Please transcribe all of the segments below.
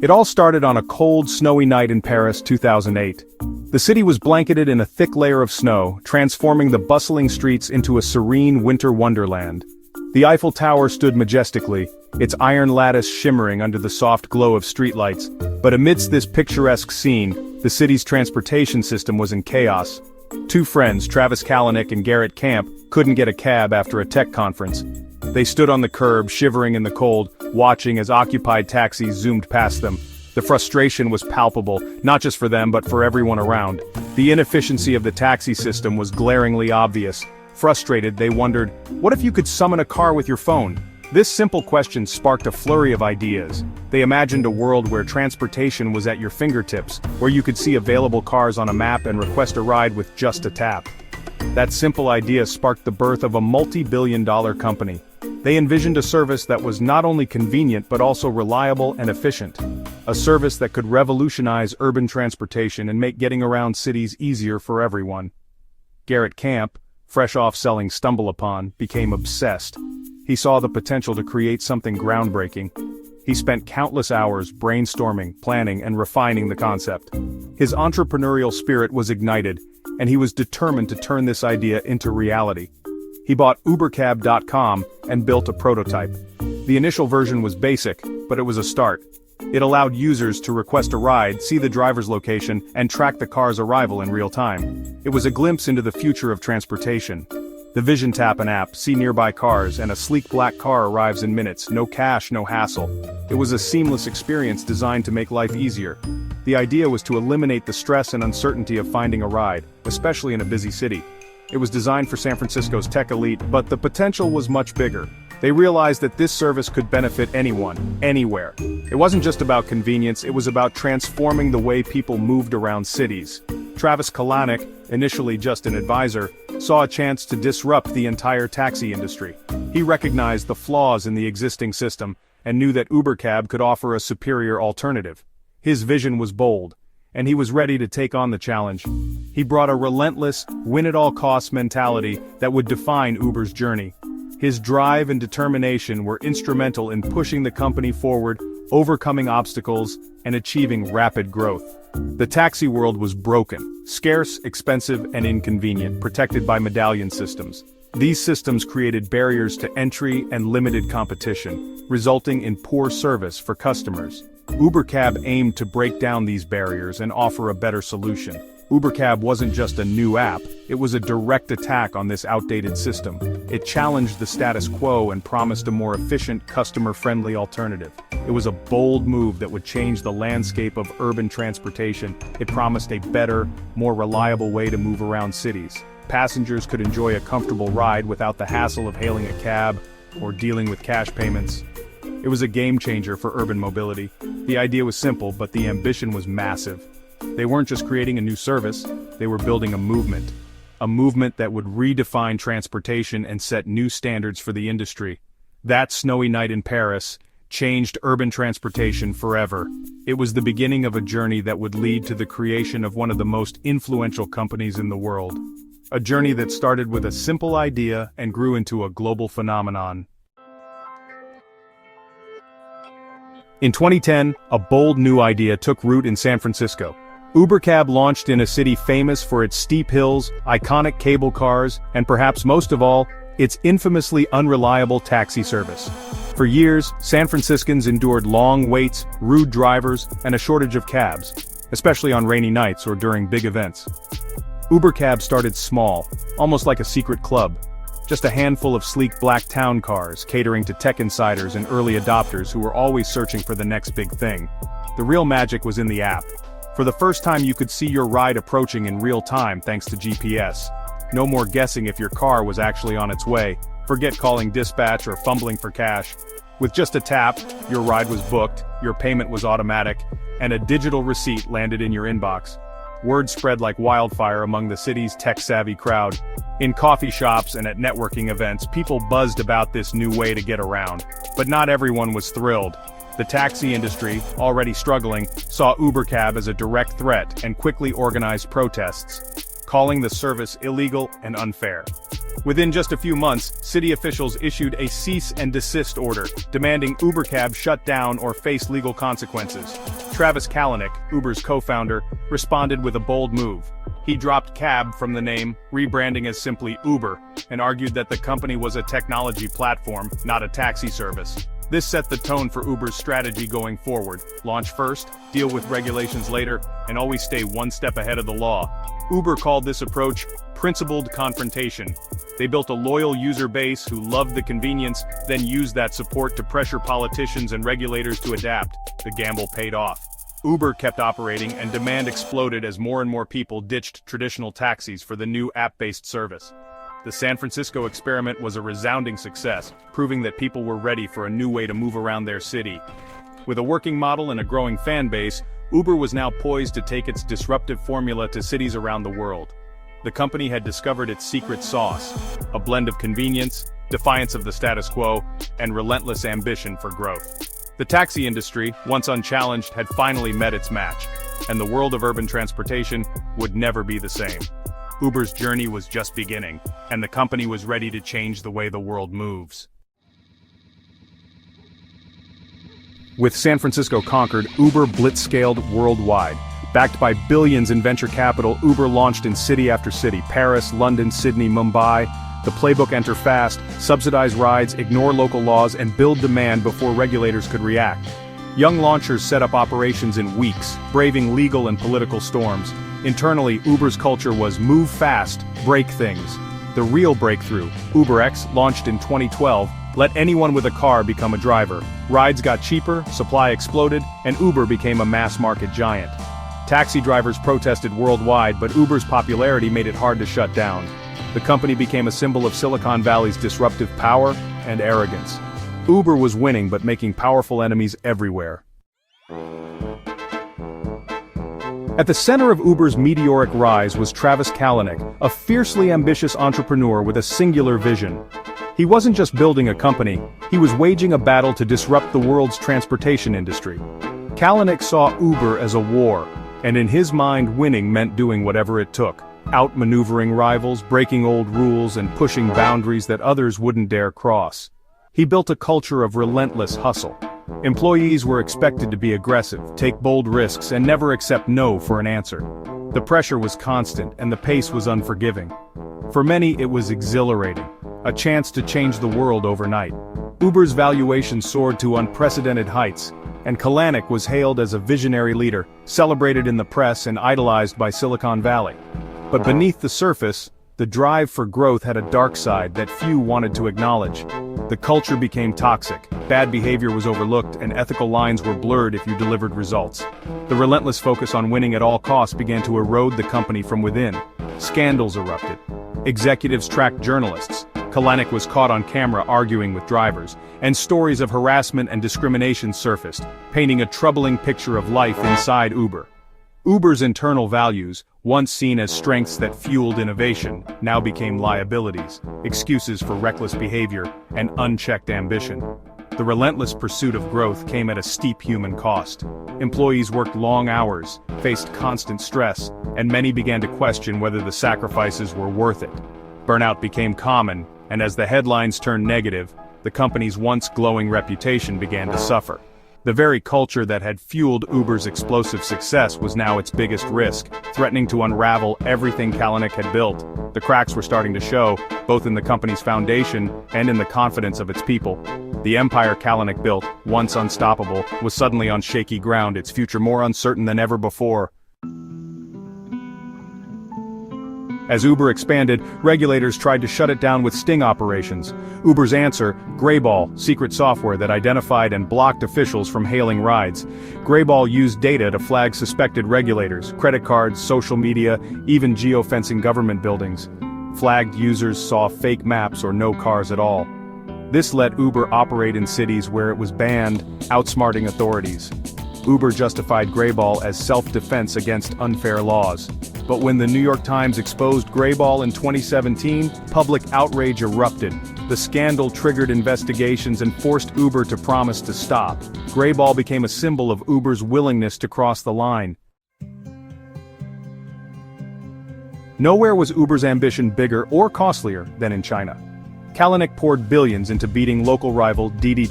It all started on a cold, snowy night in Paris, 2008. The city was blanketed in a thick layer of snow, transforming the bustling streets into a serene winter wonderland. The Eiffel Tower stood majestically, its iron lattice shimmering under the soft glow of streetlights. But amidst this picturesque scene, the city's transportation system was in chaos. Two friends, Travis Kalanick and Garrett Camp, couldn't get a cab after a tech conference. They stood on the curb, shivering in the cold, watching as occupied taxis zoomed past them. The frustration was palpable, not just for them but for everyone around. The inefficiency of the taxi system was glaringly obvious. Frustrated, they wondered, what if you could summon a car with your phone? This simple question sparked a flurry of ideas. They imagined a world where transportation was at your fingertips, where you could see available cars on a map and request a ride with just a tap. That simple idea sparked the birth of a multi-billion-dollar company. They envisioned a service that was not only convenient but also reliable and efficient. A service that could revolutionize urban transportation and make getting around cities easier for everyone. Garrett Camp, fresh off selling StumbleUpon, became obsessed. He saw the potential to create something groundbreaking. He spent countless hours brainstorming, planning, and refining the concept. His entrepreneurial spirit was ignited, and he was determined to turn this idea into reality. He bought Ubercab.com and built a prototype. The initial version was basic, but it was a start. It allowed users to request a ride, see the driver's location, and track the car's arrival in real time. It was a glimpse into the future of transportation. The Vision Tap an app, see nearby cars, and a sleek black car arrives in minutes, no cash, no hassle. It was a seamless experience designed to make life easier. The idea was to eliminate the stress and uncertainty of finding a ride, especially in a busy city. It was designed for San Francisco's tech elite, but the potential was much bigger. They realized that this service could benefit anyone, anywhere. It wasn't just about convenience, it was about transforming the way people moved around cities. Travis Kalanick, initially just an advisor, saw a chance to disrupt the entire taxi industry. He recognized the flaws in the existing system and knew that Ubercab could offer a superior alternative. His vision was bold, and he was ready to take on the challenge. He brought a relentless, win-at-all-costs mentality that would define Uber's journey. His drive and determination were instrumental in pushing the company forward, overcoming obstacles, and achieving rapid growth. The taxi world was broken, scarce, expensive, and inconvenient, protected by medallion systems. These systems created barriers to entry and limited competition, resulting in poor service for customers. Ubercab aimed to break down these barriers and offer a better solution. Ubercab wasn't just a new app, it was a direct attack on this outdated system. It challenged the status quo and promised a more efficient, customer-friendly alternative. It was a bold move that would change the landscape of urban transportation. It promised a better, more reliable way to move around cities. Passengers could enjoy a comfortable ride without the hassle of hailing a cab or dealing with cash payments. It was a game-changer for urban mobility. The idea was simple, but the ambition was massive. They weren't just creating a new service, they were building a movement that would redefine transportation and set new standards for the industry. That snowy night in Paris changed urban transportation forever. It was the beginning of a journey that would lead to the creation of one of the most influential companies in the world. A journey that started with a simple idea and grew into a global phenomenon. In 2010, a bold new idea took root in San Francisco. Ubercab launched in a city famous for its steep hills, iconic cable cars, and perhaps most of all, its infamously unreliable taxi service. For years, San Franciscans endured long waits, rude drivers, and a shortage of cabs, especially on rainy nights or during big events. Ubercab started small, almost like a secret club. Just a handful of sleek black town cars catering to tech insiders and early adopters who were always searching for the next big thing. The real magic was in the app. For the first time you could see your ride approaching in real time thanks to GPS. No more guessing if your car was actually on its way. Forget calling dispatch or fumbling for cash. With just a tap, your ride was booked, your payment was automatic, and a digital receipt landed in your inbox. Word spread like wildfire among the city's tech-savvy crowd. In coffee shops and at networking events, people buzzed about this new way to get around. But not everyone was thrilled. The taxi industry, already struggling, saw Ubercab as a direct threat and quickly organized protests, calling the service illegal and unfair. Within just a few months, city officials issued a cease and desist order, demanding Uber Cab shut down or face legal consequences. Travis Kalanick, Uber's co-founder, responded with a bold move. He dropped Cab from the name, rebranding as simply Uber, and argued that the company was a technology platform, not a taxi service. This set the tone for Uber's strategy going forward: launch first, deal with regulations later, and always stay one step ahead of the law. Uber called this approach principled confrontation. They built a loyal user base who loved the convenience, then used that support to pressure politicians and regulators to adapt. The gamble paid off. Uber kept operating, and demand exploded as more and more people ditched traditional taxis for the new app-based service. The San Francisco experiment was a resounding success, proving that people were ready for a new way to move around their city. With a working model and a growing fan base, Uber was now poised to take its disruptive formula to cities around the world. The company had discovered its secret sauce: a blend of convenience, defiance of the status quo, and relentless ambition for growth. The taxi industry, once unchallenged, had finally met its match, and the world of urban transportation would never be the same. Uber's journey was just beginning, and the company was ready to change the way the world moves. With San Francisco conquered, Uber blitzscaled worldwide. Backed by billions in venture capital, Uber launched in city after city: Paris, London, Sydney, Mumbai. The playbook: enter fast, subsidize rides, ignore local laws, and build demand before regulators could react. Young launchers set up operations in weeks, braving legal and political storms. Internally, Uber's culture was move fast, break things. The real breakthrough, UberX, launched in 2012, let anyone with a car become a driver. Rides got cheaper, supply exploded, and Uber became a mass-market giant. Taxi drivers protested worldwide, but Uber's popularity made it hard to shut down. The company became a symbol of Silicon Valley's disruptive power and arrogance. Uber was winning but making powerful enemies everywhere. At the center of Uber's meteoric rise was Travis Kalanick, a fiercely ambitious entrepreneur with a singular vision. He wasn't just building a company, he was waging a battle to disrupt the world's transportation industry. Kalanick saw Uber as a war, and in his mind, winning meant doing whatever it took, outmaneuvering rivals, breaking old rules, and pushing boundaries that others wouldn't dare cross. He built a culture of relentless hustle. Employees were expected to be aggressive, take bold risks, and never accept no for an answer. The pressure was constant, and the pace was unforgiving. For many, it was exhilarating, a chance to change the world overnight. Uber's valuation soared to unprecedented heights, and Kalanick was hailed as a visionary leader, celebrated in the press and idolized by Silicon Valley. But beneath the surface, the drive for growth had a dark side that few wanted to acknowledge. The culture became toxic, bad behavior was overlooked, and ethical lines were blurred if you delivered results. The relentless focus on winning at all costs began to erode the company from within. Scandals erupted. Executives tracked journalists. Kalanick was caught on camera arguing with drivers, and stories of harassment and discrimination surfaced, painting a troubling picture of life inside Uber. Uber's internal values, once seen as strengths that fueled innovation, now became liabilities, excuses for reckless behavior, and unchecked ambition. The relentless pursuit of growth came at a steep human cost. Employees worked long hours, faced constant stress, and many began to question whether the sacrifices were worth it. Burnout became common, and as the headlines turned negative, the company's once glowing reputation began to suffer. The very culture that had fueled Uber's explosive success was now its biggest risk, threatening to unravel everything Kalanick had built. The cracks were starting to show, both in the company's foundation and in the confidence of its people. The empire Kalanick built, once unstoppable, was suddenly on shaky ground, its future more uncertain than ever before. As Uber expanded, regulators tried to shut it down with sting operations. Uber's answer: Greyball, secret software that identified and blocked officials from hailing rides. Greyball used data to flag suspected regulators, credit cards, social media, even geofencing government buildings. Flagged users saw fake maps or no cars at all. This let Uber operate in cities where it was banned, outsmarting authorities. Uber justified Greyball as self-defense against unfair laws. But when the New York Times exposed Greyball in 2017, public outrage erupted. The scandal triggered investigations and forced Uber to promise to stop. Greyball became a symbol of Uber's willingness to cross the line. Nowhere was Uber's ambition bigger or costlier than in China. Kalanick poured billions into beating local rival Didi,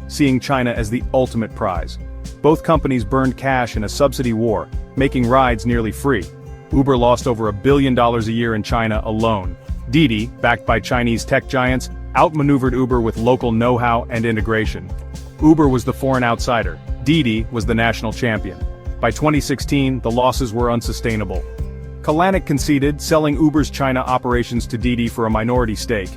seeing China as the ultimate prize. Both companies burned cash in a subsidy war, making rides nearly free. Uber lost over $1 billion a year in China alone. Didi, backed by Chinese tech giants, outmaneuvered Uber with local know-how and integration. Uber was the foreign outsider. Didi was the national champion. By 2016, the losses were unsustainable. Kalanick conceded, selling Uber's China operations to Didi for a minority stake.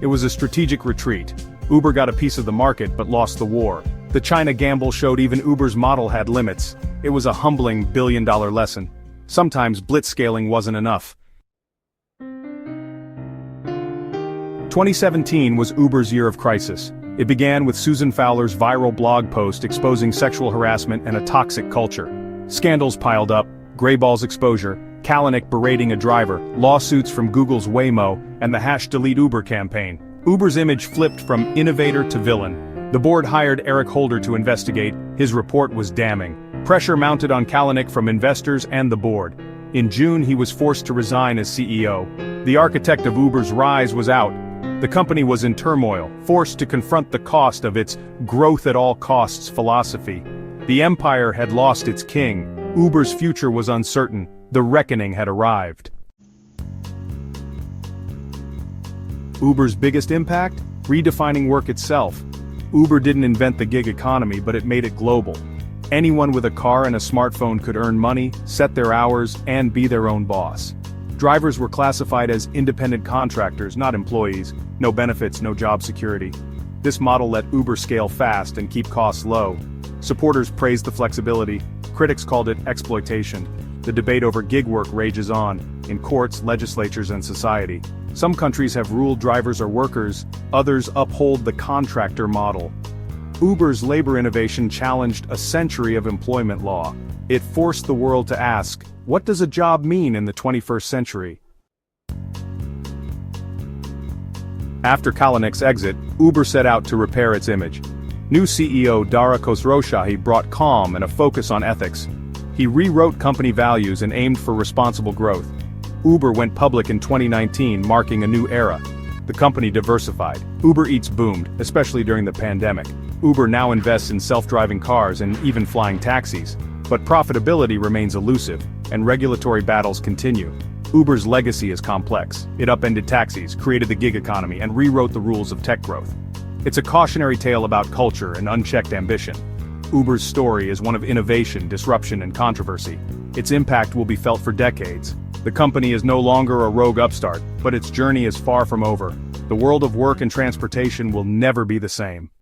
It was a strategic retreat. Uber got a piece of the market but lost the war. The China gamble showed even Uber's model had limits. It was a humbling billion-dollar lesson. Sometimes blitzscaling wasn't enough. 2017 was Uber's year of crisis. It began with Susan Fowler's viral blog post exposing sexual harassment and a toxic culture. Scandals piled up, Greyball's exposure, Kalanick berating a driver, lawsuits from Google's Waymo, and the #DeleteUber campaign. Uber's image flipped from innovator to villain. The board hired Eric Holder to investigate. His report was damning. Pressure mounted on Kalanick from investors and the board. In June, he was forced to resign as CEO. The architect of Uber's rise was out. The company was in turmoil, forced to confront the cost of its growth at all costs philosophy. The empire had lost its king. Uber's future was uncertain. The reckoning had arrived. Uber's biggest impact? Redefining work itself. Uber didn't invent the gig economy, but it made it global. Anyone with a car and a smartphone could earn money, set their hours, and be their own boss. Drivers were classified as independent contractors, not employees. No benefits, no job security. This model let Uber scale fast and keep costs low. Supporters praised the flexibility. Critics called it exploitation. The debate over gig work rages on, in courts, legislatures, and society. Some countries have ruled drivers are workers, others uphold the contractor model. Uber's labor innovation challenged a century of employment law. It forced the world to ask, what does a job mean in the 21st century? After Kalanick's exit, Uber set out to repair its image. New CEO Dara Khosrowshahi brought calm and a focus on ethics. He rewrote company values and aimed for responsible growth. Uber went public in 2019, marking a new era. The company diversified. Uber Eats boomed, especially during the pandemic. Uber now invests in self-driving cars and even flying taxis. But profitability remains elusive, and regulatory battles continue. Uber's legacy is complex. It upended taxis, created the gig economy, and rewrote the rules of tech growth. It's a cautionary tale about culture and unchecked ambition. Uber's story is one of innovation, disruption, and controversy. Its impact will be felt for decades. The company is no longer a rogue upstart, but its journey is far from over. The world of work and transportation will never be the same.